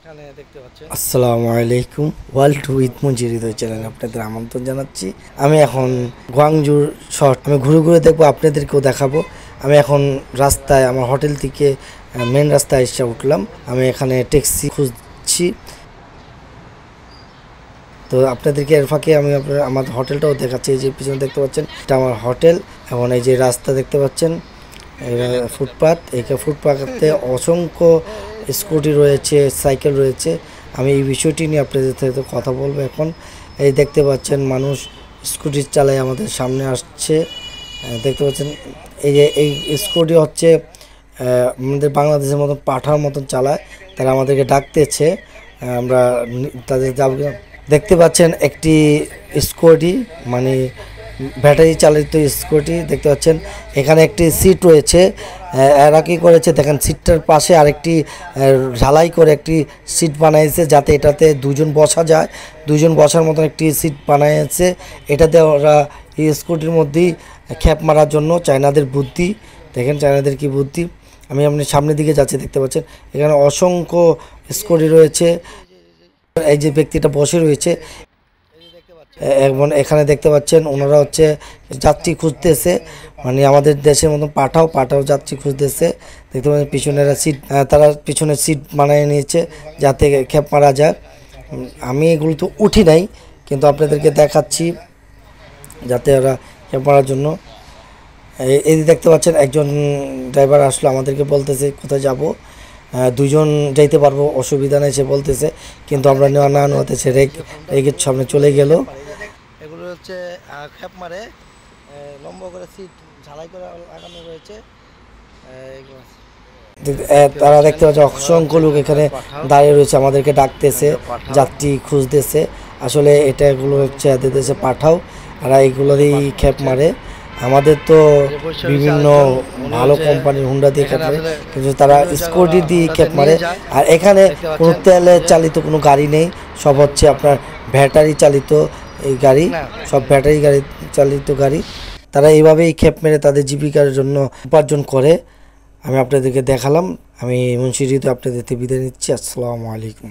এখানে দেখতে পাচ্ছেন। আসসালামু আলাইকুম, ওয়ার্ল্ড উইথ মঞ্জির হৃদয় চ্যানেলে আপনাদের আমন্ত্রণ জানাচ্ছি। আমি এখন গোয়াংজুর শহর আমি ঘুরে ঘুরে দেখবো, আপনাদেরকেও দেখাবো। আমি এখন রাস্তায় আমার হোটেল থেকে মেন রাস্তায় এসে উঠলাম। আমি এখানে ট্যাক্সি খুঁজছি, তো আপনাদেরকে এর ফাঁকে আমি আমার হোটেলটাও দেখাচ্ছি। এই যে পিছনে দেখতে পাচ্ছেন, এটা আমার হোটেল। এখন এই যে রাস্তা দেখতে পাচ্ছেন, ফুটপাথ। এই ফুটপাথে অসংখ্য স্কুটি রয়েছে, সাইকেল রয়েছে। আমি এই বিষয়টি নিয়ে আপনাদের সাথে কথা বলবো এখন। এই দেখতে পাচ্ছেন মানুষ স্কুটি চালায় আমাদের সামনে আসছে, দেখতে পাচ্ছেন। এই যে এই স্কুটি হচ্ছে আমাদের বাংলাদেশের মতন পাঠার মতন চালায়, তারা আমাদেরকে ডাকতেছে, আমরা তাদের যাব। দেখতে পাচ্ছেন একটি স্কুটি, মানে ব্যাটারি চালিত স্কুটি দেখতে পাচ্ছেন। এখানে একটি সিট রয়েছে। এরা কী করেছে দেখেন, সিটটার পাশে আরেকটি ঝালাই করে একটি সিট বানাইছে, যাতে এটাতে দুজন বসা যায়। দুজন বসার মতন একটি সিট বানাইছে। এটাতে ওরা এই স্কুটির মধ্যেই খ্যাপ মারার জন্য, চায়নাদের বুদ্ধি দেখেন, চায়নাদের কি বুদ্ধি। আমি আপনি সামনের দিকে যাচ্ছি, দেখতে পাচ্ছেন এখানে অসংখ্য স্কুটি রয়েছে। এই যে ব্যক্তিটা বসে রয়েছে, এবং এখানে দেখতে পাচ্ছেন ওনারা হচ্ছে যাত্রী খুঁজতেছে, মানে আমাদের দেশের মতন পাঠাও যাত্রী খুঁজতেছে। দেখতে পাচ্ছেন পিছনেরা সিট, তারা পিছনে সিট বানিয়ে নিয়েছে যাতে খেপ মারা যায়। আমি এগুলো তো উঠি নাই, কিন্তু আপনাদেরকে দেখাচ্ছি যাতে ওরা খেপ মারার জন্য। এই দেখতে পাচ্ছেন একজন ড্রাইভার আসলো, আমাদেরকে বলতেছে কোথায় যাব। দুজন যাইতে পারবো, অসুবিধা নেই সে বলতেছে, কিন্তু আমরা নেওয়া না নেওয়াতে সে রেগের সামনে চলে গেল। এগুলো হচ্ছে খ্যাপ মারে, লম্বা করে সিট ঝালাই করে লাগানো রয়েছে। তারা দেখতে পাচ্ছে অসংখ্য লোক এখানে দাঁড়িয়ে রয়েছে, আমাদেরকে ডাকতেছে, যাত্রী খুঁজতেছে। আসলে এগুলো হচ্ছে এদের দেশে পাঠাও, আর এইগুলোরই খ্যাপ মারে। আমাদের তো বিভিন্ন ভালো কোম্পানির হুন্ডা দিয়ে খ্যাপ মারে, কিন্তু তারা স্কুটি দিয়ে খ্যাপ মারে। আর এখানে কোনো তেলে চালিত কোনো গাড়ি নেই, সব হচ্ছে আপনার ব্যাটারি চালিত এই গাড়ি, সব ব্যাটারি গাড়ি চালিত গাড়ি। তারা এইভাবেই খ্যাপ মেরে তাদের জীবিকার জন্য উপার্জন করে। আমি আপনাদেরকে দেখালাম। আমি মুন্সি হৃদয় আপনাদের বিদায় নিচ্ছি। আসসালামু আলাইকুম।